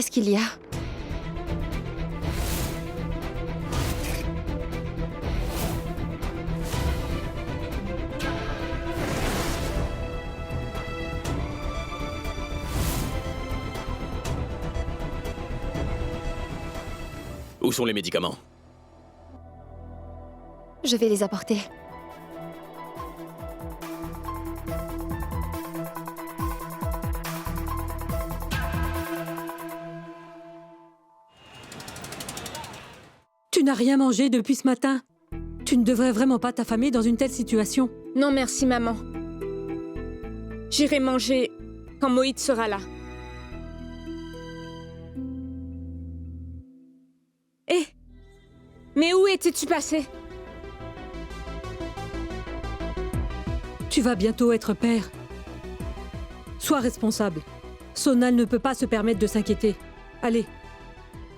Qu'est-ce qu'il y a? Où sont les médicaments? Je vais les apporter. Tu n'as rien mangé depuis ce matin. Tu ne devrais vraiment pas t'affamer dans une telle situation. Non, merci, maman. J'irai manger quand Mohit sera là. Hé! Mais où étais-tu passé? Tu vas bientôt être père. Sois responsable. Sonal ne peut pas se permettre de s'inquiéter. Allez,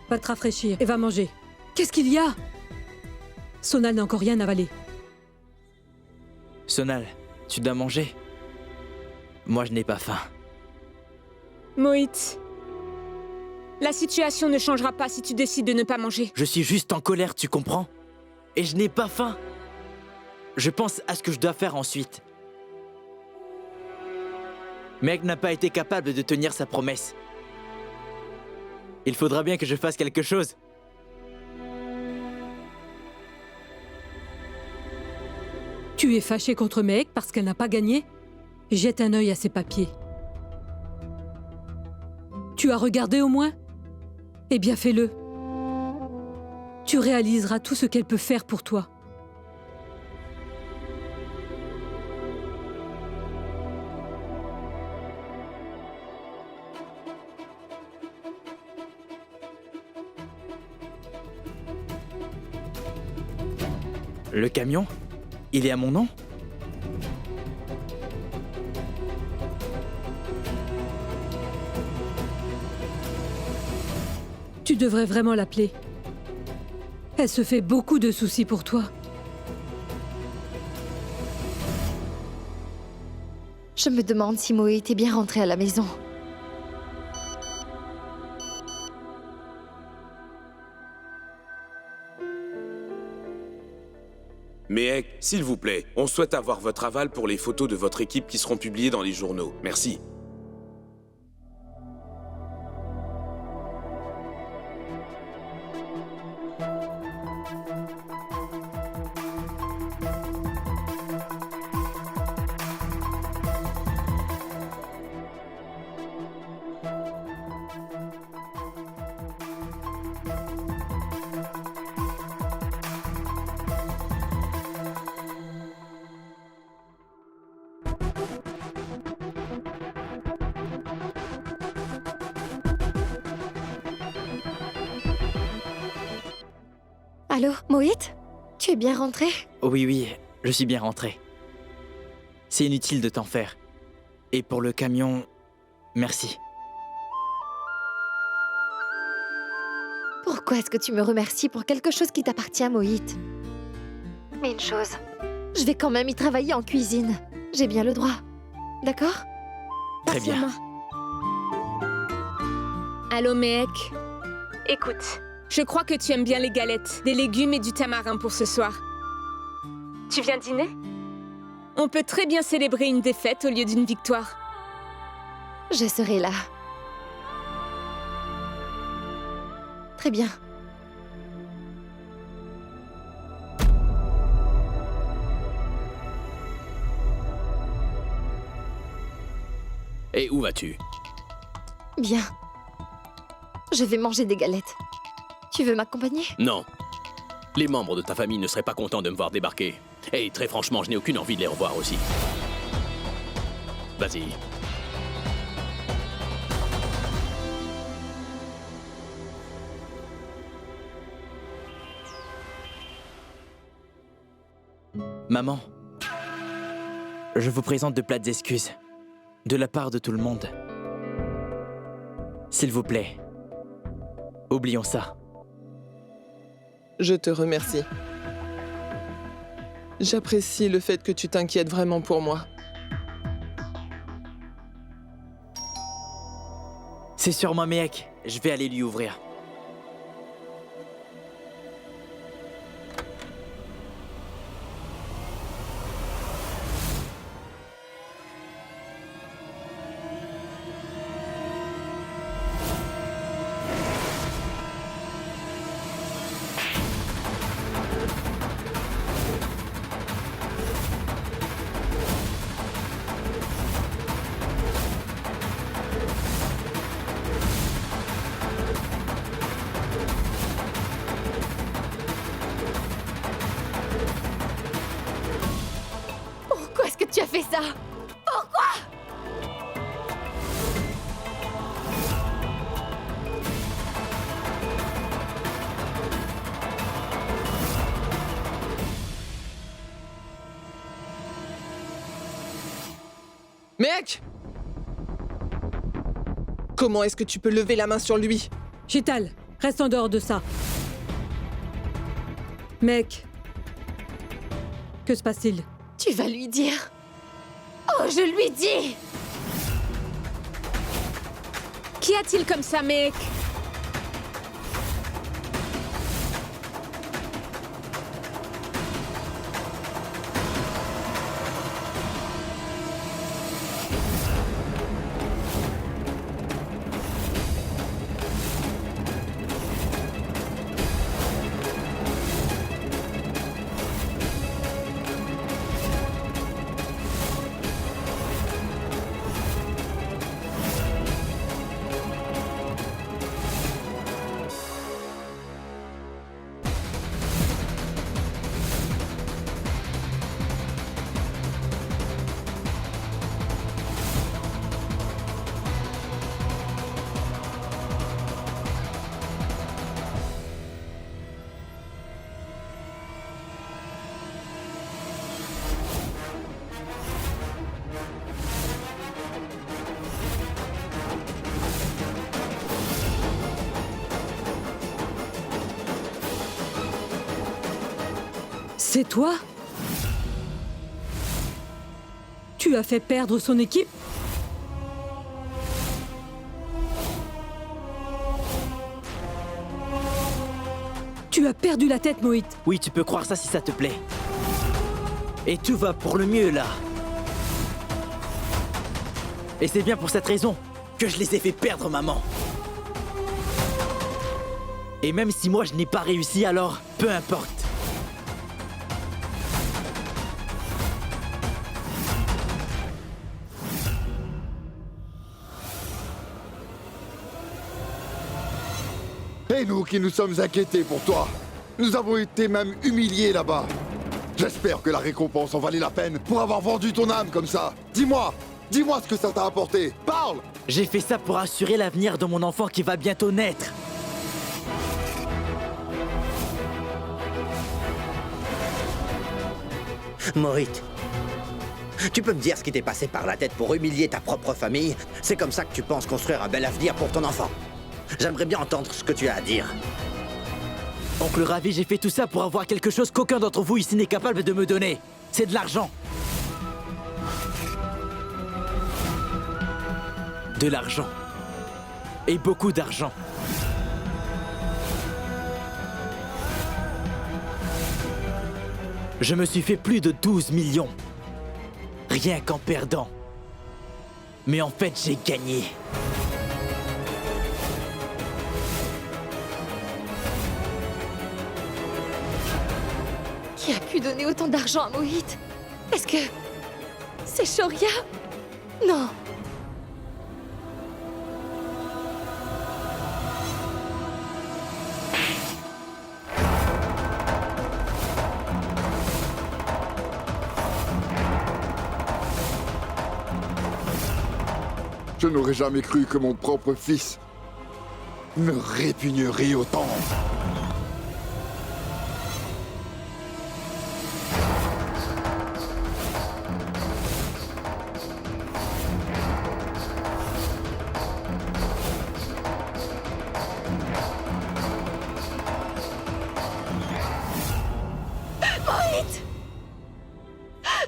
va te rafraîchir et va manger. Qu'est-ce qu'il y a? Sonal n'a encore rien avalé. Sonal, tu dois manger. Moi, je n'ai pas faim. Mohit, la situation ne changera pas si tu décides de ne pas manger. Je suis juste en colère, tu comprends? Et je n'ai pas faim. Je pense à ce que je dois faire ensuite. Meg n'a pas été capable de tenir sa promesse. Il faudra bien que je fasse quelque chose. Tu es fâché contre Meg parce qu'elle n'a pas gagné? Jette un œil à ses papiers. Tu as regardé au moins? Eh bien, fais-le. Tu réaliseras tout ce qu'elle peut faire pour toi. Le camion? Il est à mon nom? Tu devrais vraiment l'appeler. Elle se fait beaucoup de soucis pour toi. Je me demande si Mohit est bien rentré à la maison. Mais s'il vous plaît, on souhaite avoir votre aval pour les photos de votre équipe qui seront publiées dans les journaux. Merci. Allô, Mohit? Tu es bien rentré? Oui, je suis bien rentré. C'est inutile de t'en faire. Et pour le camion, merci. Pourquoi est-ce que tu me remercies pour quelque chose qui t'appartient, Mohit? Mais une chose, je vais quand même y travailler en cuisine. J'ai bien le droit. D'accord? Très bien. Maman. Allô, Mehek. Écoute, je crois que tu aimes bien les galettes, des légumes et du tamarin pour ce soir. Tu viens dîner? On peut très bien célébrer une défaite au lieu d'une victoire. Je serai là. Très bien. Et où vas-tu? Bien. Je vais manger des galettes. Tu veux m'accompagner? Non. Les membres de ta famille ne seraient pas contents de me voir débarquer. Et très franchement, je n'ai aucune envie de les revoir aussi. Vas-y. Maman, je vous présente de plates excuses. De la part de tout le monde. S'il vous plaît, oublions ça. Je te remercie. J'apprécie le fait que tu t'inquiètes vraiment pour moi. C'est sûrement Mehek. Je vais aller lui ouvrir. Pourquoi est-ce que tu as fait ça? Mec! Comment est-ce que tu peux lever la main sur lui? Chital, reste en dehors de ça. Mec. Que se passe-t-il? Tu vas lui dire. Oh, je lui dis! Qu'y a-t-il comme ça, mec? C'est toi? Tu as fait perdre son équipe? Tu as perdu la tête, Mohit. Oui, tu peux croire ça si ça te plaît. Et tout va pour le mieux, là. Et c'est bien pour cette raison que je les ai fait perdre, maman. Et même si moi je n'ai pas réussi, alors peu importe. Et nous qui nous sommes inquiétés pour toi. Nous avons été même humiliés là-bas. J'espère que la récompense en valait la peine pour avoir vendu ton âme comme ça. Dis-moi ce que ça t'a apporté. Parle! J'ai fait ça pour assurer l'avenir de mon enfant qui va bientôt naître. Mohit, tu peux me dire ce qui t'est passé par la tête pour humilier ta propre famille? C'est comme ça que tu penses construire un bel avenir pour ton enfant? J'aimerais bien entendre ce que tu as à dire. Oncle Ravi, j'ai fait tout ça pour avoir quelque chose qu'aucun d'entre vous ici n'est capable de me donner. C'est de l'argent. De l'argent. Et beaucoup d'argent. Je me suis fait plus de 12 millions. Rien qu'en perdant. Mais en fait, j'ai gagné. Qui a pu donner autant d'argent à Mohit? Est-ce que... c'est Shoria? Non. Je n'aurais jamais cru que mon propre fils me répugnerait autant.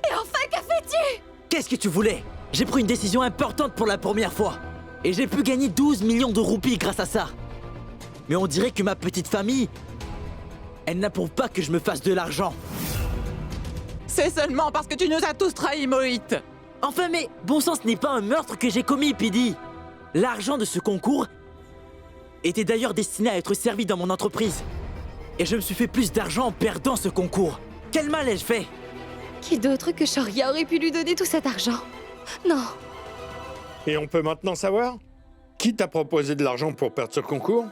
Et enfin, qu'a fais-tu? Qu'est-ce que tu voulais? J'ai pris une décision importante pour la première fois. Et j'ai pu gagner 12 millions de roupies grâce à ça. Mais on dirait que ma petite famille, elle n'approuve pas que je me fasse de l'argent. C'est seulement parce que tu nous as tous trahis, Mohit. Enfin, mais bon sang, ce n'est pas un meurtre que j'ai commis, Pidi. L'argent de ce concours était d'ailleurs destiné à être servi dans mon entreprise. Et je me suis fait plus d'argent en perdant ce concours. Quel mal ai-je fait? Qui d'autre que Shoria aurait pu lui donner tout cet argent? Non. Et on peut maintenant savoir qui t'a proposé de l'argent pour perdre ce concours?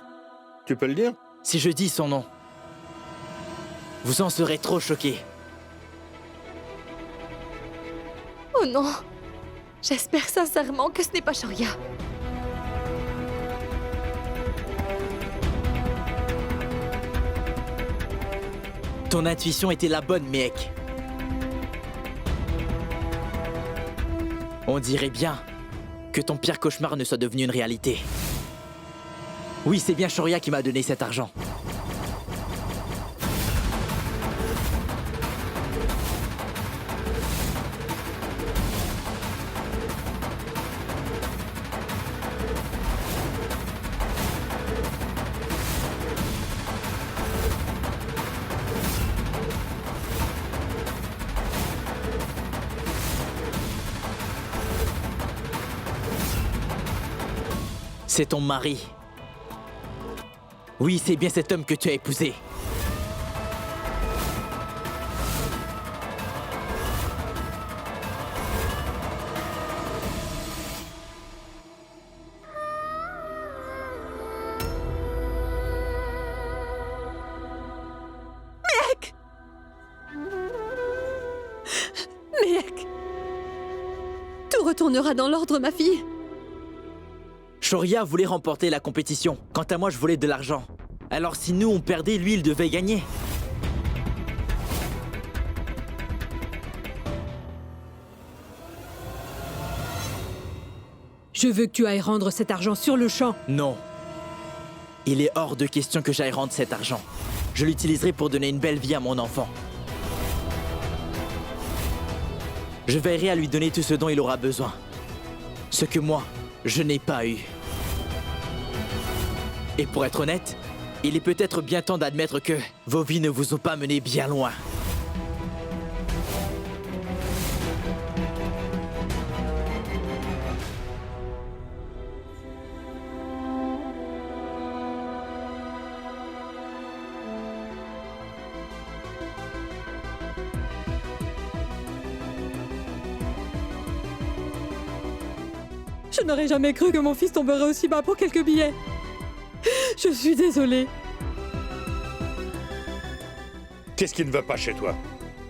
Tu peux le dire? Si je dis son nom, vous en serez trop choqués. Oh non. J'espère sincèrement que ce n'est pas Shoria. Ton intuition était la bonne, mec. On dirait bien que ton pire cauchemar ne soit devenu une réalité. Oui, c'est bien Shoria qui m'a donné cet argent. C'est ton mari. Oui, c'est bien cet homme que tu as épousé. Mec! Tout retournera dans l'ordre, ma fille. Shoria voulait remporter la compétition. Quant à moi, je voulais de l'argent. Alors si nous, on perdait, lui, il devait gagner. Je veux que tu ailles rendre cet argent sur le champ. Non. Il est hors de question que j'aille rendre cet argent. Je l'utiliserai pour donner une belle vie à mon enfant. Je veillerai à lui donner tout ce dont il aura besoin. Ce que moi, je n'ai pas eu. Et pour être honnête, il est peut-être bien temps d'admettre que vos vies ne vous ont pas mené bien loin. Je n'aurais jamais cru que mon fils tomberait aussi bas pour quelques billets. Je suis désolée. Qu'est-ce qui ne va pas chez toi?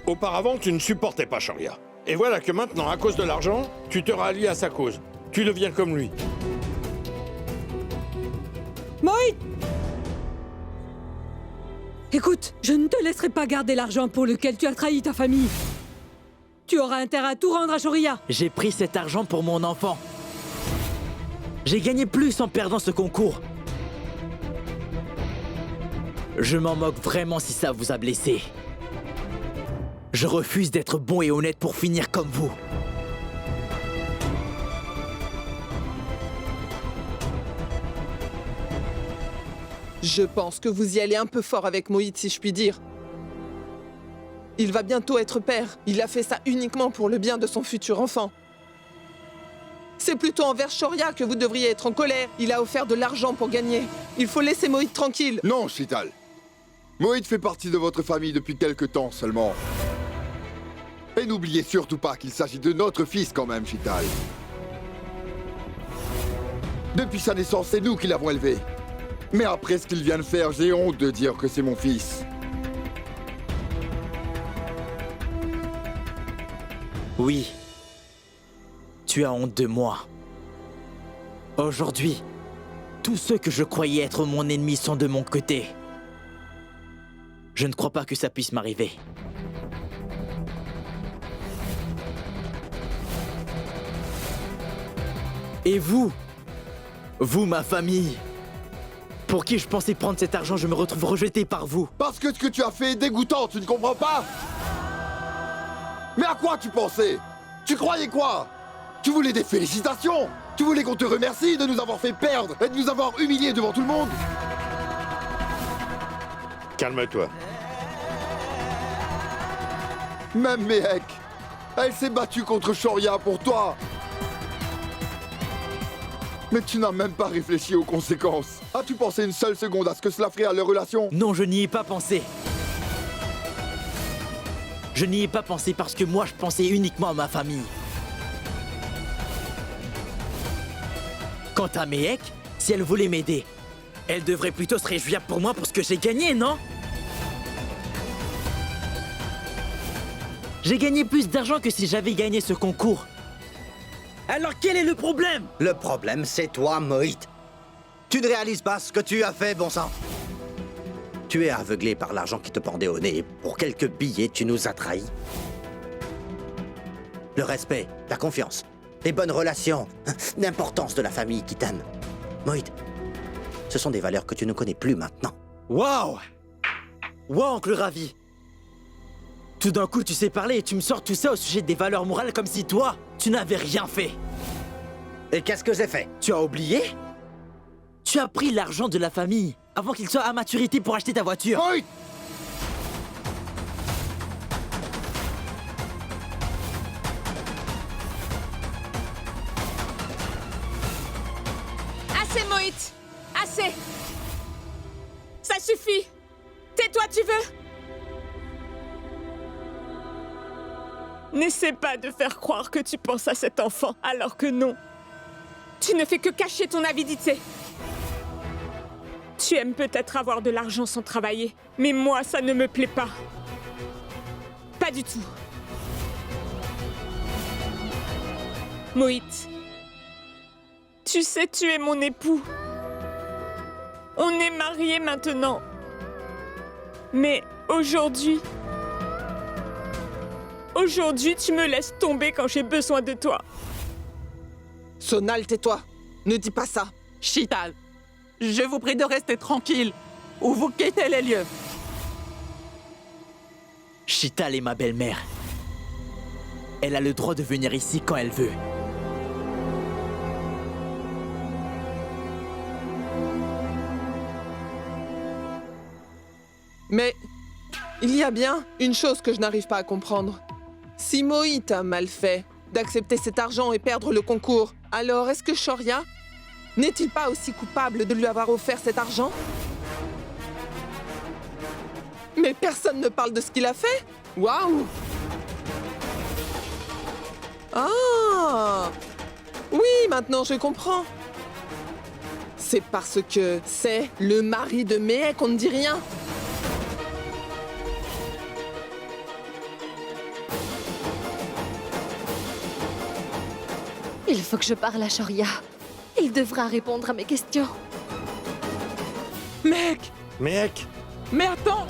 Auparavant, tu ne supportais pas Shoria. Et voilà que maintenant, à cause de l'argent, tu te rallies à sa cause. Tu deviens comme lui. Mohit! Écoute, je ne te laisserai pas garder l'argent pour lequel tu as trahi ta famille. Tu auras intérêt à tout rendre à Shoria. J'ai pris cet argent pour mon enfant. J'ai gagné plus en perdant ce concours. Je m'en moque vraiment si ça vous a blessé. Je refuse d'être bon et honnête pour finir comme vous. Je pense que vous y allez un peu fort avec Mohit, si je puis dire. Il va bientôt être père. Il a fait ça uniquement pour le bien de son futur enfant. C'est plutôt envers Shoria que vous devriez être en colère. Il a offert de l'argent pour gagner. Il faut laisser Mohit tranquille. Non, Shital. Mohit fait partie de votre famille depuis quelque temps seulement. Et n'oubliez surtout pas qu'il s'agit de notre fils quand même, Shital. Depuis sa naissance, c'est nous qui l'avons élevé. Mais après ce qu'il vient de faire, j'ai honte de dire que c'est mon fils. Oui. Tu as honte de moi. Aujourd'hui, tous ceux que je croyais être mon ennemi sont de mon côté. Je ne crois pas que ça puisse m'arriver. Et vous, ma famille, pour qui je pensais prendre cet argent, je me retrouve rejeté par vous. Parce que ce que tu as fait est dégoûtant, tu ne comprends pas? Mais à quoi tu pensais? Tu croyais quoi? Tu voulais des félicitations? Tu voulais qu'on te remercie de nous avoir fait perdre et de nous avoir humiliés devant tout le monde? Calme-toi. Même Mehek, elle s'est battue contre Shoria pour toi. Mais tu n'as même pas réfléchi aux conséquences. As-tu pensé une seule seconde à ce que cela ferait à leur relation? Non, je n'y ai pas pensé. Je n'y ai pas pensé parce que moi, je pensais uniquement à ma famille. Quant à Mehek, si elle voulait m'aider, elle devrait plutôt se réjouir pour moi pour ce que j'ai gagné, non? J'ai gagné plus d'argent que si j'avais gagné ce concours. Alors quel est le problème? Le problème, c'est toi, Mohit. Tu ne réalises pas ce que tu as fait, bon sang. Tu es aveuglé par l'argent qui te pendait au nez. Pour quelques billets, tu nous as trahis. Le respect, la confiance, les bonnes relations, l'importance de la famille qui t'aime. Mohit, ce sont des valeurs que tu ne connais plus maintenant. Waouh! Wow, oncle Ravi! Tout d'un coup, tu sais parler et tu me sors tout ça au sujet des valeurs morales comme si toi, tu n'avais rien fait. Et qu'est-ce que j'ai fait? Tu as oublié? Tu as pris l'argent de la famille avant qu'il soit à maturité pour acheter ta voiture. Oui. Assez, Mohit! Assez! Ça suffit! Tais-toi, tu veux? N'essaie pas de faire croire que tu penses à cet enfant, alors que non. Tu ne fais que cacher ton avidité. Tu aimes peut-être avoir de l'argent sans travailler, mais moi, ça ne me plaît pas. Pas du tout. Mohit, tu sais, tu es mon époux. On est mariés maintenant. Mais aujourd'hui, tu me laisses tomber quand j'ai besoin de toi. Sonal, tais-toi. Ne dis pas ça. Shital, je vous prie de rester tranquille ou vous quittez les lieux. Shital est ma belle-mère. Elle a le droit de venir ici quand elle veut. Mais il y a bien une chose que je n'arrive pas à comprendre. Si Mohit a mal fait d'accepter cet argent et perdre le concours, alors est-ce que Shoria n'est-il pas aussi coupable de lui avoir offert cet argent? Mais personne ne parle de ce qu'il a fait. Waouh! Ah! Oui, maintenant je comprends. C'est parce que c'est le mari de Mehek qu'on ne dit rien. Il faut que je parle à Shoria. Il devra répondre à mes questions. Mec, Mehek, mais attends!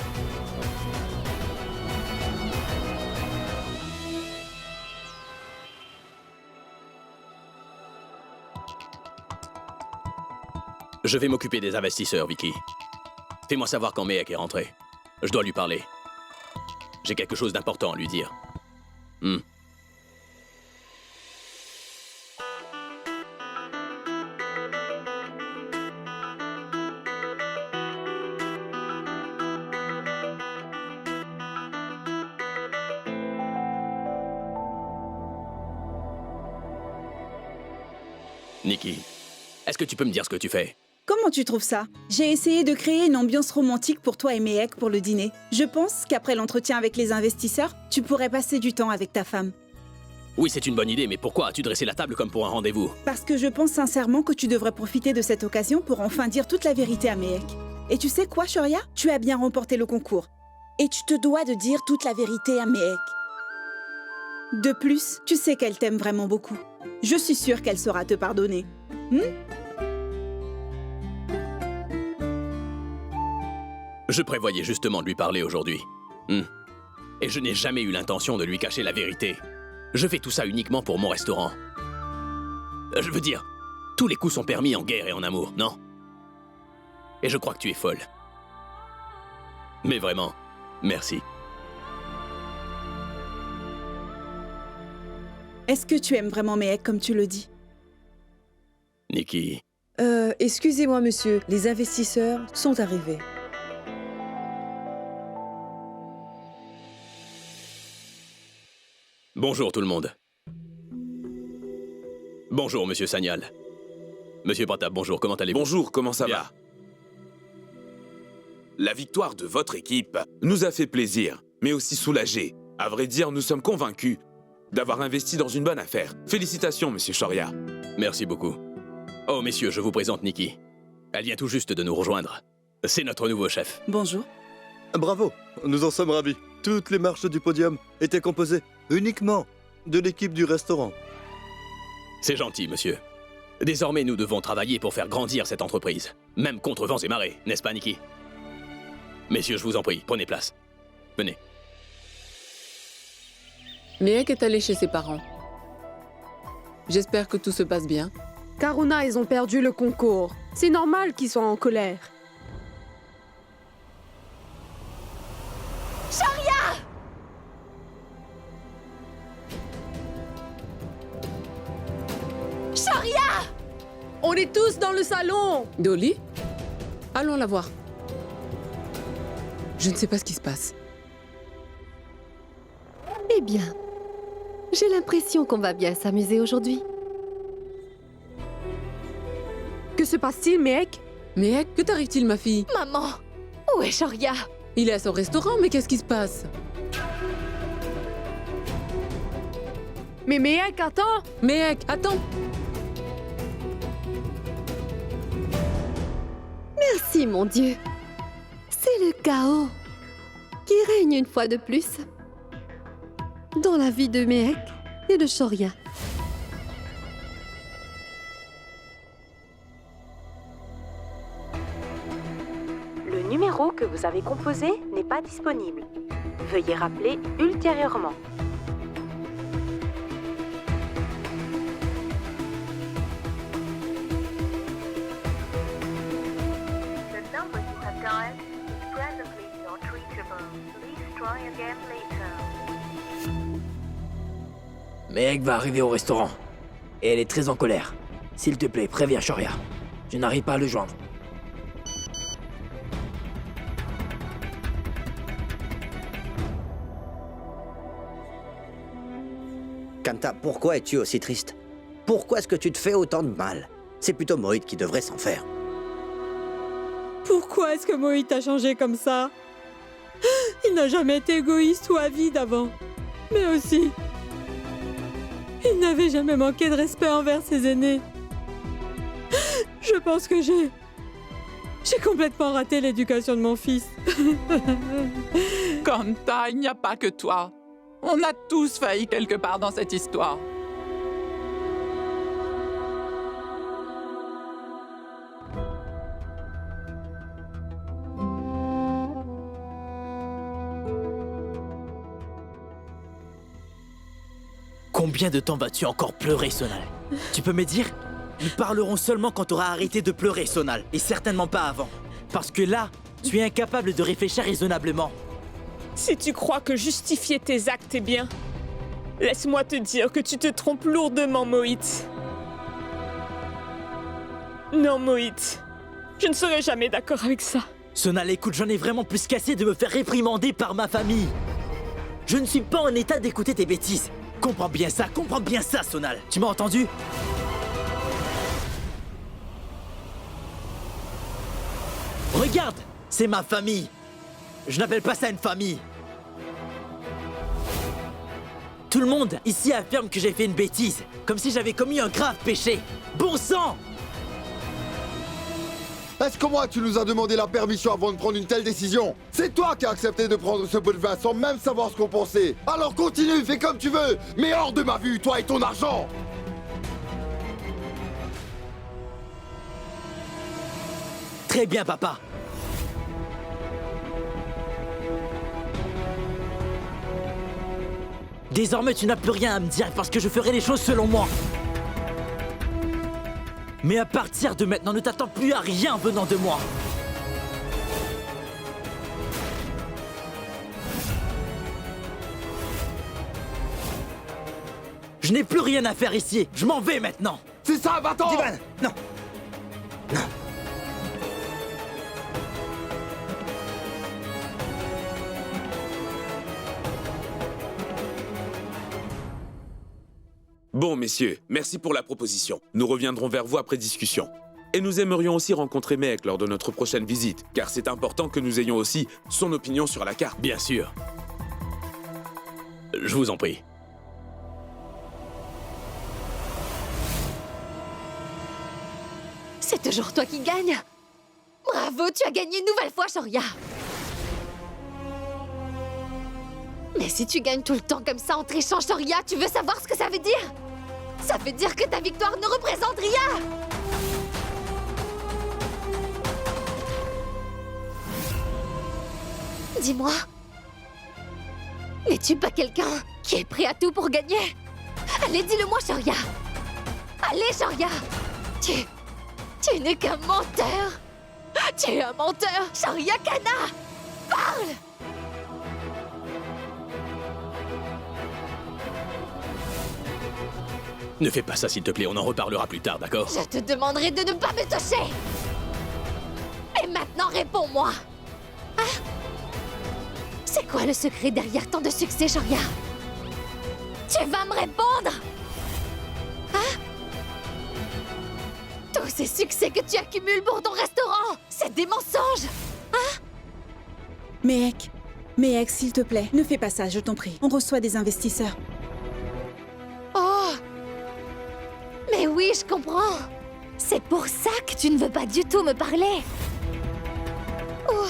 Je vais m'occuper des investisseurs, Vicky. Fais-moi savoir quand Mehek est rentré. Je dois lui parler. J'ai quelque chose d'important à lui dire. Nikki, est-ce que tu peux me dire ce que tu fais? Comment tu trouves ça? J'ai essayé de créer une ambiance romantique pour toi et Mehek pour le dîner. Je pense qu'après l'entretien avec les investisseurs, tu pourrais passer du temps avec ta femme. Oui, c'est une bonne idée, mais pourquoi as-tu dressé la table comme pour un rendez-vous? Parce que je pense sincèrement que tu devrais profiter de cette occasion pour enfin dire toute la vérité à Mehek. Et tu sais quoi, Shoria? Tu as bien remporté le concours. Et tu te dois de dire toute la vérité à Mehek. De plus, tu sais qu'elle t'aime vraiment beaucoup. Je suis sûre qu'elle saura te pardonner. Je prévoyais justement de lui parler aujourd'hui. Et je n'ai jamais eu l'intention de lui cacher la vérité. Je fais tout ça uniquement pour mon restaurant. Je veux dire, tous les coups sont permis en guerre et en amour, non? Et je crois que tu es folle. Mais vraiment, merci. Est-ce que tu aimes vraiment Mehek comme tu le dis? Nikki. Excusez-moi, monsieur, les investisseurs sont arrivés. Bonjour tout le monde. Bonjour, monsieur Sagnal. Monsieur Pratap, bonjour, comment allez-vous? Bonjour, comment ça Bien. va? La victoire de votre équipe nous a fait plaisir, mais aussi soulagé. À vrai dire, nous sommes convaincus d'avoir investi dans une bonne affaire. Félicitations, monsieur Shoria. Merci beaucoup. Oh, messieurs, je vous présente Nikki. Elle vient tout juste de nous rejoindre. C'est notre nouveau chef. Bonjour. Bravo, nous en sommes ravis. Toutes les marches du podium étaient composées uniquement de l'équipe du restaurant. C'est gentil, monsieur. Désormais, nous devons travailler pour faire grandir cette entreprise. Même contre vents et marées, n'est-ce pas, Nikki? Messieurs, je vous en prie, prenez place. Venez. Mehek est allé chez ses parents. J'espère que tout se passe bien. Karuna, ils ont perdu le concours. C'est normal qu'ils soient en colère. Shoria! Shoria! On est tous dans le salon! Dolly? Allons la voir. Je ne sais pas ce qui se passe. Eh bien, j'ai l'impression qu'on va bien s'amuser aujourd'hui. Que se passe-t-il, Mehek? Mehek, que t'arrive-t-il, ma fille? Maman! Où est Shoria? Il est à son restaurant, mais qu'est-ce qui se passe? Mais Mehek, attends! Mehek, attends! Merci, mon Dieu. C'est le chaos qui règne une fois de plus dans la vie de Mehek et de Shoria. Le numéro que vous avez composé n'est pas disponible. Veuillez rappeler ultérieurement. The number you have dialed is presently not reachable. Please try again later. Mehek va arriver au restaurant. Et elle est très en colère. S'il te plaît, préviens Shoria. Je n'arrive pas à le joindre. Kanta, pourquoi es-tu aussi triste? Pourquoi est-ce que tu te fais autant de mal? C'est plutôt Mohit qui devrait s'en faire. Pourquoi est-ce que Mohit a changé comme ça? Il n'a jamais été égoïste ou avide avant. Mais aussi, il n'avait jamais manqué de respect envers ses aînés. Je pense que j'ai complètement raté l'éducation de mon fils. Kanta, il n'y a pas que toi. On a tous failli quelque part dans cette histoire. Combien de temps vas-tu encore pleurer, Sonal? Tu peux me dire? Nous parlerons seulement quand tu auras arrêté de pleurer, Sonal, et certainement pas avant. Parce que là, tu es incapable de réfléchir raisonnablement. Si tu crois que justifier tes actes est bien, laisse-moi te dire que tu te trompes lourdement, Mohit. Non, Mohit. Je ne serai jamais d'accord avec ça. Sonal, écoute, j'en ai vraiment plus qu'assez de me faire réprimander par ma famille. Je ne suis pas en état d'écouter tes bêtises. Comprends bien ça, Sonal. Tu m'as entendu? Regarde, c'est ma famille. Je n'appelle pas ça une famille. Tout le monde ici affirme que j'ai fait une bêtise, comme si j'avais commis un grave péché. Bon sang! Est-ce que moi, tu nous as demandé la permission avant de prendre une telle décision? C'est toi qui as accepté de prendre ce pot de vin sans même savoir ce qu'on pensait. Alors continue, fais comme tu veux, mais hors de ma vue, toi et ton argent! Très bien, papa. Désormais, tu n'as plus rien à me dire parce que je ferai les choses selon moi. Mais à partir de maintenant, ne t'attends plus à rien venant de moi. Je n'ai plus rien à faire ici. Je m'en vais maintenant. C'est ça, va-t'en! Divan, non! Non! Bon, messieurs, merci pour la proposition. Nous reviendrons vers vous après discussion. Et nous aimerions aussi rencontrer Mehek lors de notre prochaine visite, car c'est important que nous ayons aussi son opinion sur la carte. Bien sûr. Je vous en prie. C'est toujours toi qui gagne. Bravo, tu as gagné une nouvelle fois, Shoria. Mais si tu gagnes tout le temps comme ça en trichant, Shoria, tu veux savoir ce que ça veut dire? Ça veut dire que ta victoire ne représente rien. Dis-moi, n'es-tu pas quelqu'un qui est prêt à tout pour gagner? Allez, dis-le-moi, Shoria. Allez, Shoria. Tu n'es qu'un menteur. Tu es un menteur, Shoria Kana. Parle. Ne fais pas ça, s'il te plaît, on en reparlera plus tard, d'accord? Je te demanderai de ne pas me toucher. Et maintenant, réponds-moi. Hein? C'est quoi le secret derrière tant de succès, Shoria? Tu vas me répondre? Hein? Tous ces succès que tu accumules pour ton restaurant, c'est des mensonges. Hein? Mehek, s'il te plaît, ne fais pas ça, je t'en prie. On reçoit des investisseurs. Oh! Mais oui, je comprends. C'est pour ça que tu ne veux pas du tout me parler. Oh!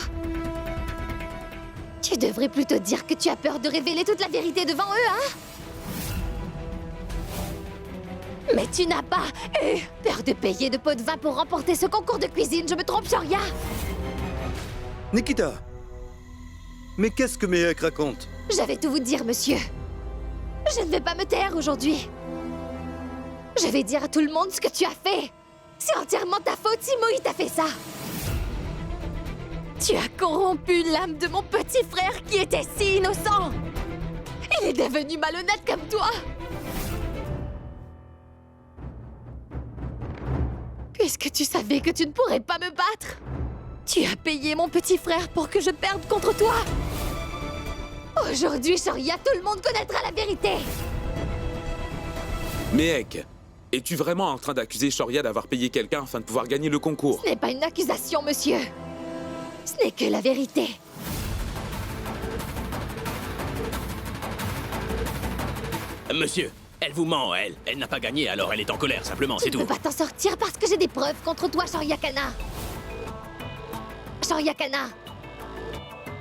Tu devrais plutôt dire que tu as peur de révéler toute la vérité devant eux, hein? Mais tu n'as pas eu peur de payer de pots de vin pour remporter ce concours de cuisine, je me trompe, Shoria? Nikita! Mais qu'est-ce que Mehek raconte? Je vais tout vous dire, monsieur. Je ne vais pas me taire aujourd'hui. Je vais dire à tout le monde ce que tu as fait. C'est entièrement ta faute si Moït a fait ça. Tu as corrompu l'âme de mon petit frère qui était si innocent. Il est devenu malhonnête comme toi. Puisque tu savais que tu ne pourrais pas me battre, tu as payé mon petit frère pour que je perde contre toi. Aujourd'hui, Shoria, tout le monde connaîtra la vérité. Mehek, es-tu vraiment en train d'accuser Shoria d'avoir payé quelqu'un afin de pouvoir gagner le concours? Ce n'est pas une accusation, monsieur. Ce n'est que la vérité. Monsieur, elle vous ment, elle. Elle n'a pas gagné, alors elle est en colère, simplement, c'est Tu tout. ne peux pas t'en sortir parce que j'ai des preuves contre toi, Shoria Kana. Shoria Kana,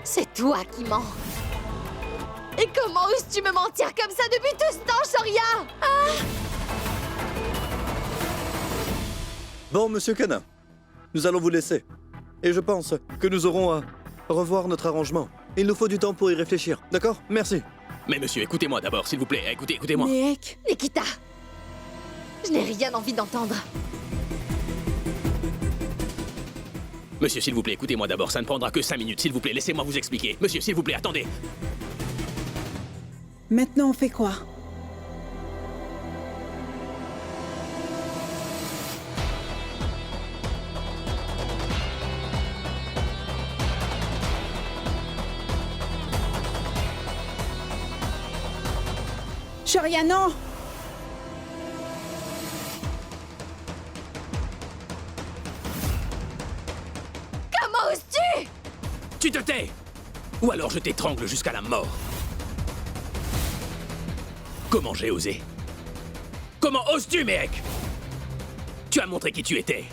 c'est toi qui mens. Et comment oses-tu me mentir comme ça depuis tout ce temps, Shoria? Hein? Bon, monsieur Kana, nous allons vous laisser. Et je pense que nous aurons à revoir notre arrangement. Il nous faut du temps pour y réfléchir, d'accord? Merci. Mais monsieur, écoutez-moi d'abord, s'il vous plaît. Écoutez-moi. Mehek. Nikita, je n'ai rien envie d'entendre. Monsieur, s'il vous plaît, écoutez-moi d'abord. Ça ne prendra que 5 minutes, s'il vous plaît. Laissez-moi vous expliquer. Monsieur, s'il vous plaît, attendez. Maintenant, on fait quoi? Shoria, non! Comment oses-tu? Tu te tais! Ou alors je t'étrangle jusqu'à la mort. Comment j'ai osé? Comment oses-tu, mec? Tu as montré qui tu étais.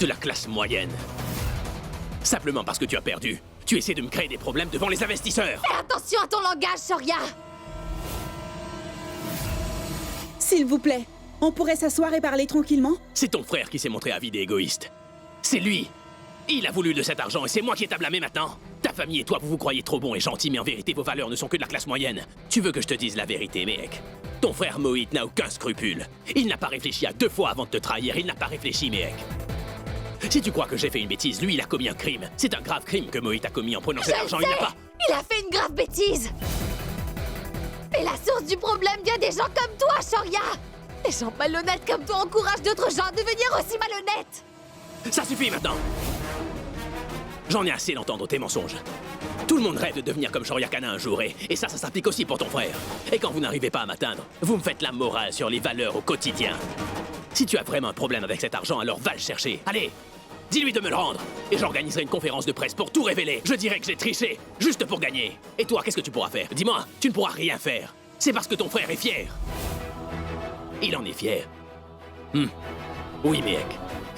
De la classe moyenne. Simplement parce que tu as perdu. Tu essaies de me créer des problèmes devant les investisseurs. Fais attention à ton langage, Shoria. S'il vous plaît, on pourrait s'asseoir et parler tranquillement? C'est ton frère qui s'est montré avide et égoïste. C'est lui. Il a voulu de cet argent et c'est moi qui est à blâmer maintenant. Ta famille et toi, vous vous croyez trop bons et gentils, mais en vérité, vos valeurs ne sont que de la classe moyenne. Tu veux que je te dise la vérité, mec? Ton frère Moït n'a aucun scrupule. Il n'a pas réfléchi à 2 fois avant de te trahir. Il n'a pas réfléchi, mec. Si tu crois que j'ai fait une bêtise, lui, il a commis un crime. C'est un grave crime que Moït a commis en prenant cet argent. Il n'a pas... Il a fait une grave bêtise. Et la source du problème vient des gens comme toi, Shoria. Des gens malhonnêtes comme toi encouragent d'autres gens à devenir aussi malhonnêtes. Ça suffit maintenant! J'en ai assez d'entendre tes mensonges. Tout le monde rêve de devenir comme Shoria Kana un jour, et ça s'applique aussi pour ton frère. Et quand vous n'arrivez pas à m'atteindre, vous me faites la morale sur les valeurs au quotidien. Si tu as vraiment un problème avec cet argent, alors va le chercher. Allez, dis-lui de me le rendre, et j'organiserai une conférence de presse pour tout révéler. Je dirai que j'ai triché, juste pour gagner. Et toi, qu'est-ce que tu pourras faire? Dis-moi, tu ne pourras rien faire. C'est parce que ton frère est fier. Il en est fier. Oui, mec.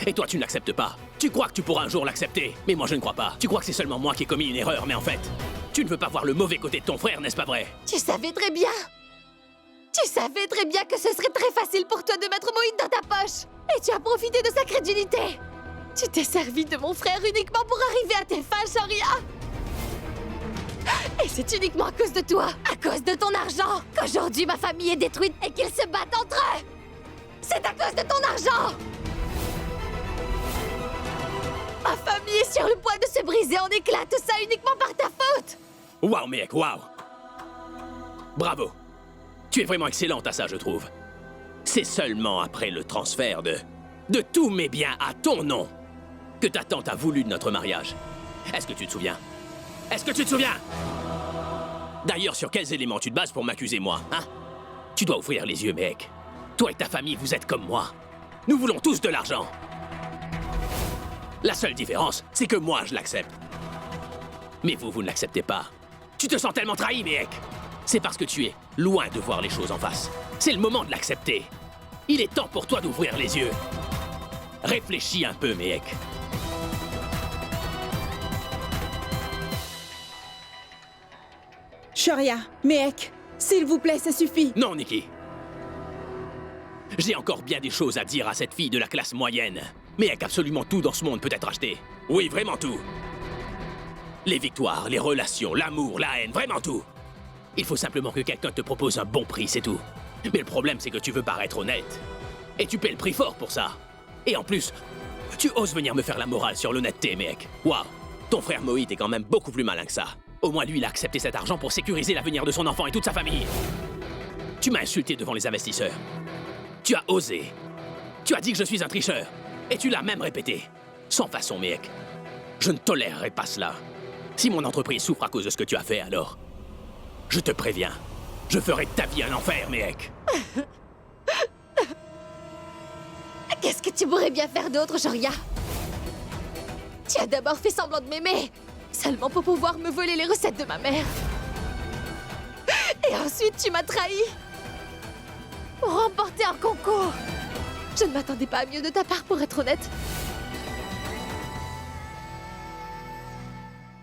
Et toi, tu ne l'acceptes pas. Tu crois que tu pourras un jour l'accepter, mais moi je ne crois pas. Tu crois que c'est seulement moi qui ai commis une erreur, mais en fait, tu ne veux pas voir le mauvais côté de ton frère, n'est-ce pas vrai? Tu savais très bien. Tu savais très bien que ce serait très facile pour toi de mettre Moïd dans ta poche. Et tu as profité de sa crédulité. Tu t'es servi de mon frère uniquement pour arriver à tes fins, Shoria. Et c'est uniquement à cause de toi, à cause de ton argent, qu'aujourd'hui ma famille est détruite et qu'ils se battent entre eux. C'est à cause de ton argent. Ma famille est sur le point de se briser en éclats, tout ça uniquement par ta faute. Waouh, mec, waouh! Bravo! Tu es vraiment excellente à ça, je trouve. C'est seulement après le transfert de tous mes biens à ton nom que ta tante a voulu de notre mariage. Est-ce que tu te souviens? Est-ce que tu te souviens? D'ailleurs, sur quels éléments tu te bases pour m'accuser, moi, hein? Tu dois ouvrir les yeux, mec. Toi et ta famille, vous êtes comme moi. Nous voulons tous de l'argent. La seule différence, c'est que moi, je l'accepte. Mais vous ne l'acceptez pas. Tu te sens tellement trahi, mec. C'est parce que tu es loin de voir les choses en face. C'est le moment de l'accepter. Il est temps pour toi d'ouvrir les yeux. Réfléchis un peu, mec. Shoria, Mehek, s'il vous plaît, ça suffit. Non, Nikki. J'ai encore bien des choses à dire à cette fille de la classe moyenne. Mais absolument tout dans ce monde peut être acheté. Oui, vraiment tout. Les victoires, les relations, l'amour, la haine, vraiment tout. Il faut simplement que quelqu'un te propose un bon prix, c'est tout. Mais le problème, c'est que tu veux paraître honnête. Et tu paies le prix fort pour ça. Et en plus, tu oses venir me faire la morale sur l'honnêteté, mec. Waouh, ton frère Moïd est quand même beaucoup plus malin que ça. Au moins, lui, il a accepté cet argent pour sécuriser l'avenir de son enfant et toute sa famille. Tu m'as insulté devant les investisseurs. Tu as osé. Tu as dit que je suis un tricheur. Et tu l'as même répété. Sans façon, mec. Je ne tolérerai pas cela. Si mon entreprise souffre à cause de ce que tu as fait, alors... Je te préviens. Je ferai de ta vie un enfer, mec. Qu'est-ce que tu pourrais bien faire d'autre, Shoria? Tu as d'abord fait semblant de m'aimer, seulement pour pouvoir me voler les recettes de ma mère. Et ensuite, tu m'as trahi. Pour remporter un concours. Je ne m'attendais pas à mieux de ta part, pour être honnête.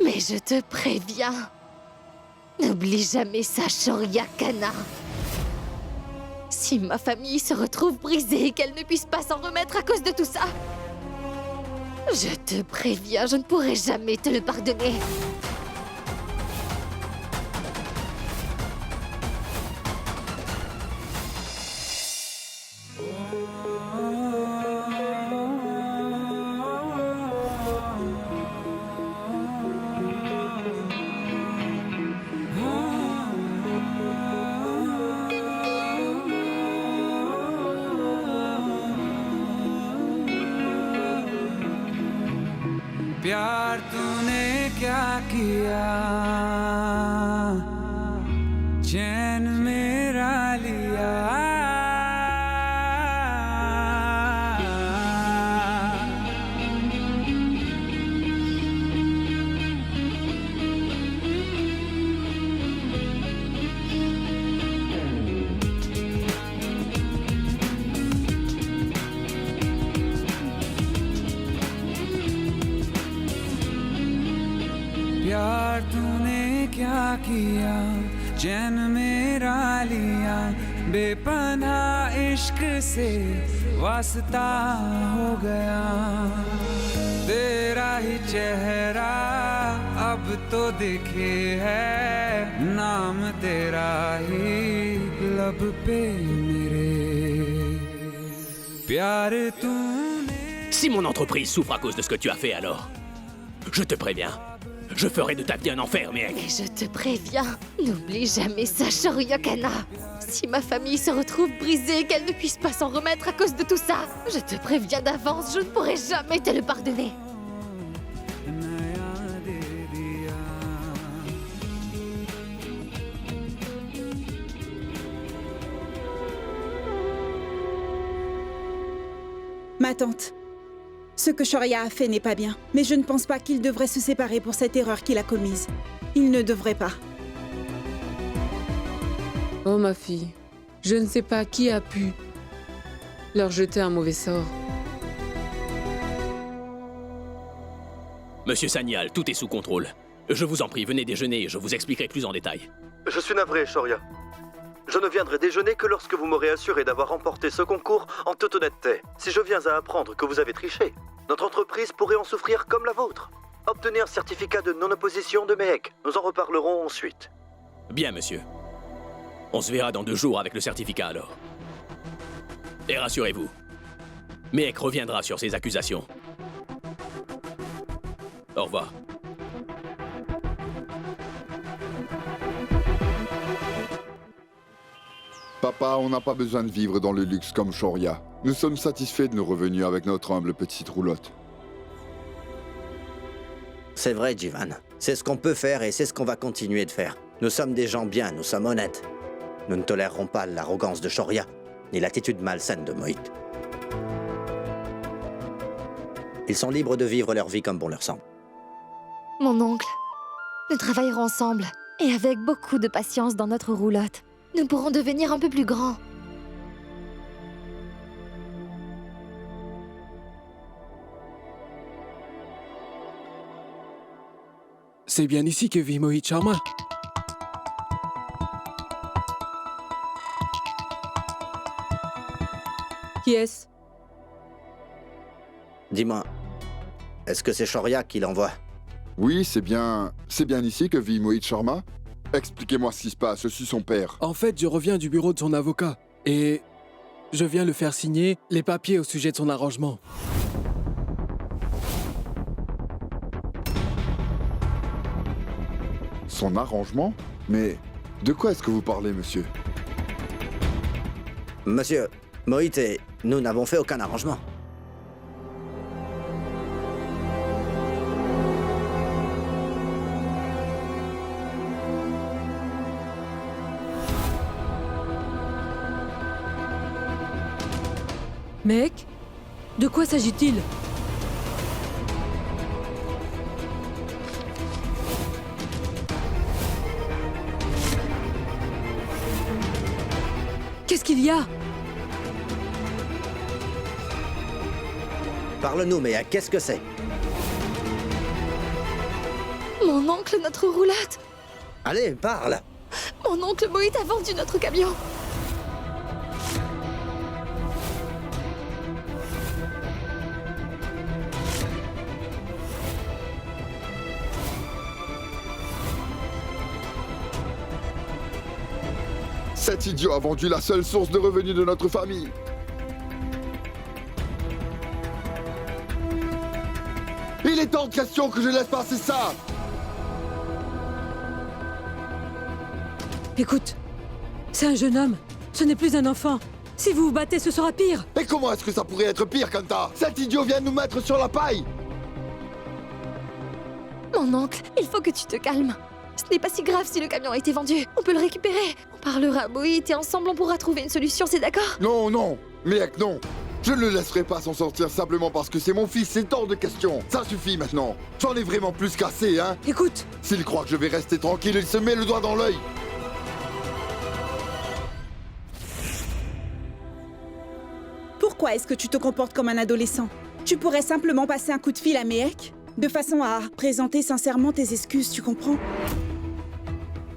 Mais je te préviens. N'oublie jamais ça, Shoria Kana. Si ma famille se retrouve brisée et qu'elle ne puisse pas s'en remettre à cause de tout ça, je te préviens, je ne pourrai jamais te le pardonner. प्यार तूने क्या किया चैन मेरा लिया प्यार तूने क्या किया चैन मेरा लिया बेपनाह इश्क से वास्ता हो गया तेरा ही चेहरा अब तो दिखे है नाम तेरा ही लब पे मेरे प्यार तूने Si mon entreprise souffre à cause de ce que tu as fait, alors... Je te préviens. Je ferai de ta vie un enfer, Mehek. Et je te préviens, n'oublie jamais ça, Shoria Kana. Si ma famille se retrouve brisée et qu'elle ne puisse pas s'en remettre à cause de tout ça, je te préviens d'avance, je ne pourrai jamais te le pardonner. Ma tante, ce que Shoria a fait n'est pas bien, mais je ne pense pas qu'il devrait se séparer pour cette erreur qu'il a commise. Il ne devrait pas. Oh ma fille, je ne sais pas qui a pu leur jeter un mauvais sort. Monsieur Sanyal, tout est sous contrôle. Je vous en prie, venez déjeuner et je vous expliquerai plus en détail. Je suis navré, Shoria. Je ne viendrai déjeuner que lorsque vous m'aurez assuré d'avoir remporté ce concours en toute honnêteté. Si je viens à apprendre que vous avez triché, notre entreprise pourrait en souffrir comme la vôtre. Obtenez un certificat de non-opposition de Mehek. Nous en reparlerons ensuite. Bien, monsieur. On se verra dans 2 jours avec le certificat alors. Et rassurez-vous, Mehek reviendra sur ses accusations. Au revoir. Papa, on n'a pas besoin de vivre dans le luxe comme Shoria. Nous sommes satisfaits de nos revenus avec notre humble petite roulotte. C'est vrai, Jivan. C'est ce qu'on peut faire et c'est ce qu'on va continuer de faire. Nous sommes des gens bien, nous sommes honnêtes. Nous ne tolérerons pas l'arrogance de Shoria, ni l'attitude malsaine de Mohit. Ils sont libres de vivre leur vie comme bon leur semble. Mon oncle, nous travaillerons ensemble et avec beaucoup de patience dans notre roulotte. Nous pourrons devenir un peu plus grands. C'est bien ici que vit Mohit Sharma. Qui est-ce? Dis-moi, est-ce que c'est Shoria qui l'envoie? Oui, c'est bien ici que vit Mohit Sharma. Expliquez-moi ce qui se passe, je suis son père. En fait, je reviens du bureau de son avocat et je viens le faire signer les papiers au sujet de son arrangement. Son arrangement? Mais de quoi est-ce que vous parlez, monsieur? Monsieur, Mohit et nous n'avons fait aucun arrangement. Mehek, de quoi s'agit-il? Qu'est-ce qu'il y a? Parle-nous, mais qu'est-ce que c'est? Mon oncle, notre roulotte. Allez, parle. Mon oncle Mohit a vendu notre camion. Cet idiot a vendu la seule source de revenus de notre famille. Il est hors de question que je laisse passer ça. Écoute, c'est un jeune homme. Ce n'est plus un enfant. Si vous vous battez, ce sera pire. Et comment est-ce que ça pourrait être pire, Kanta? Cet idiot vient de nous mettre sur la paille. Mon oncle, il faut que tu te calmes. Ce n'est pas si grave si le camion a été vendu. On peut le récupérer. On parlera à Mohit et ensemble on pourra trouver une solution, c'est d'accord? Non, non. Mehek, non. Je ne le laisserai pas s'en sortir simplement parce que c'est mon fils, c'est hors de question. Ça suffit maintenant. J'en ai vraiment plus qu'assez, hein. Écoute. S'il croit que je vais rester tranquille, il se met le doigt dans l'œil. Pourquoi est-ce que tu te comportes comme un adolescent? Tu pourrais simplement passer un coup de fil à Mehek, de façon à présenter sincèrement tes excuses, tu comprends?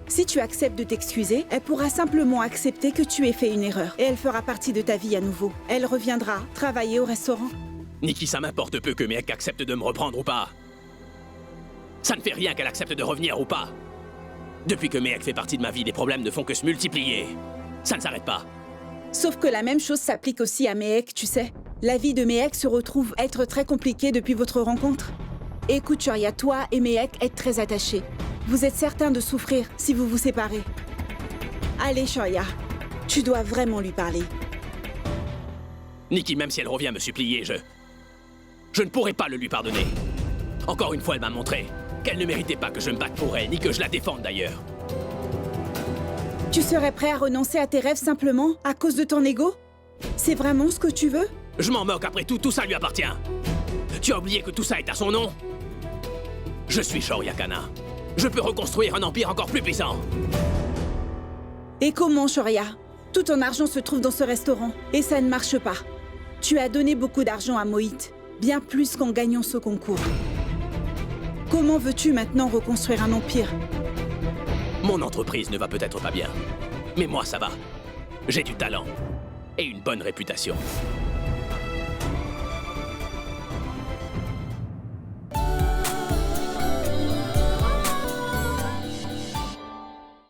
Si tu acceptes de t'excuser, elle pourra simplement accepter que tu aies fait une erreur. Et elle fera partie de ta vie à nouveau. Elle reviendra travailler au restaurant. Nikki, ça m'importe peu que Mehek accepte de me reprendre ou pas. Ça ne fait rien qu'elle accepte de revenir ou pas. Depuis que Mehek fait partie de ma vie, les problèmes ne font que se multiplier. Ça ne s'arrête pas. Sauf que la même chose s'applique aussi à Mehek, tu sais. La vie de Mehek se retrouve être très compliquée depuis votre rencontre. Écoute, Shoria, toi et Mehek êtes très attachés. Vous êtes certains de souffrir si vous vous séparez. Allez, Shoria, tu dois vraiment lui parler. Nikki, même si elle revient me supplier, je ne pourrai pas le lui pardonner. Encore une fois, elle m'a montré qu'elle ne méritait pas que je me batte pour elle, ni que je la défende d'ailleurs. Tu serais prêt à renoncer à tes rêves simplement à cause de ton ego? C'est vraiment ce que tu veux? Je m'en moque, après tout ça lui appartient. Tu as oublié que tout ça est à son nom? Je suis Shoria Kana. Je peux reconstruire un empire encore plus puissant. Et comment, Shoria? Tout ton argent se trouve dans ce restaurant, et ça ne marche pas. Tu as donné beaucoup d'argent à Mohit, bien plus qu'en gagnant ce concours. Comment veux-tu maintenant reconstruire un empire? Mon entreprise ne va peut-être pas bien, mais moi ça va. J'ai du talent et une bonne réputation.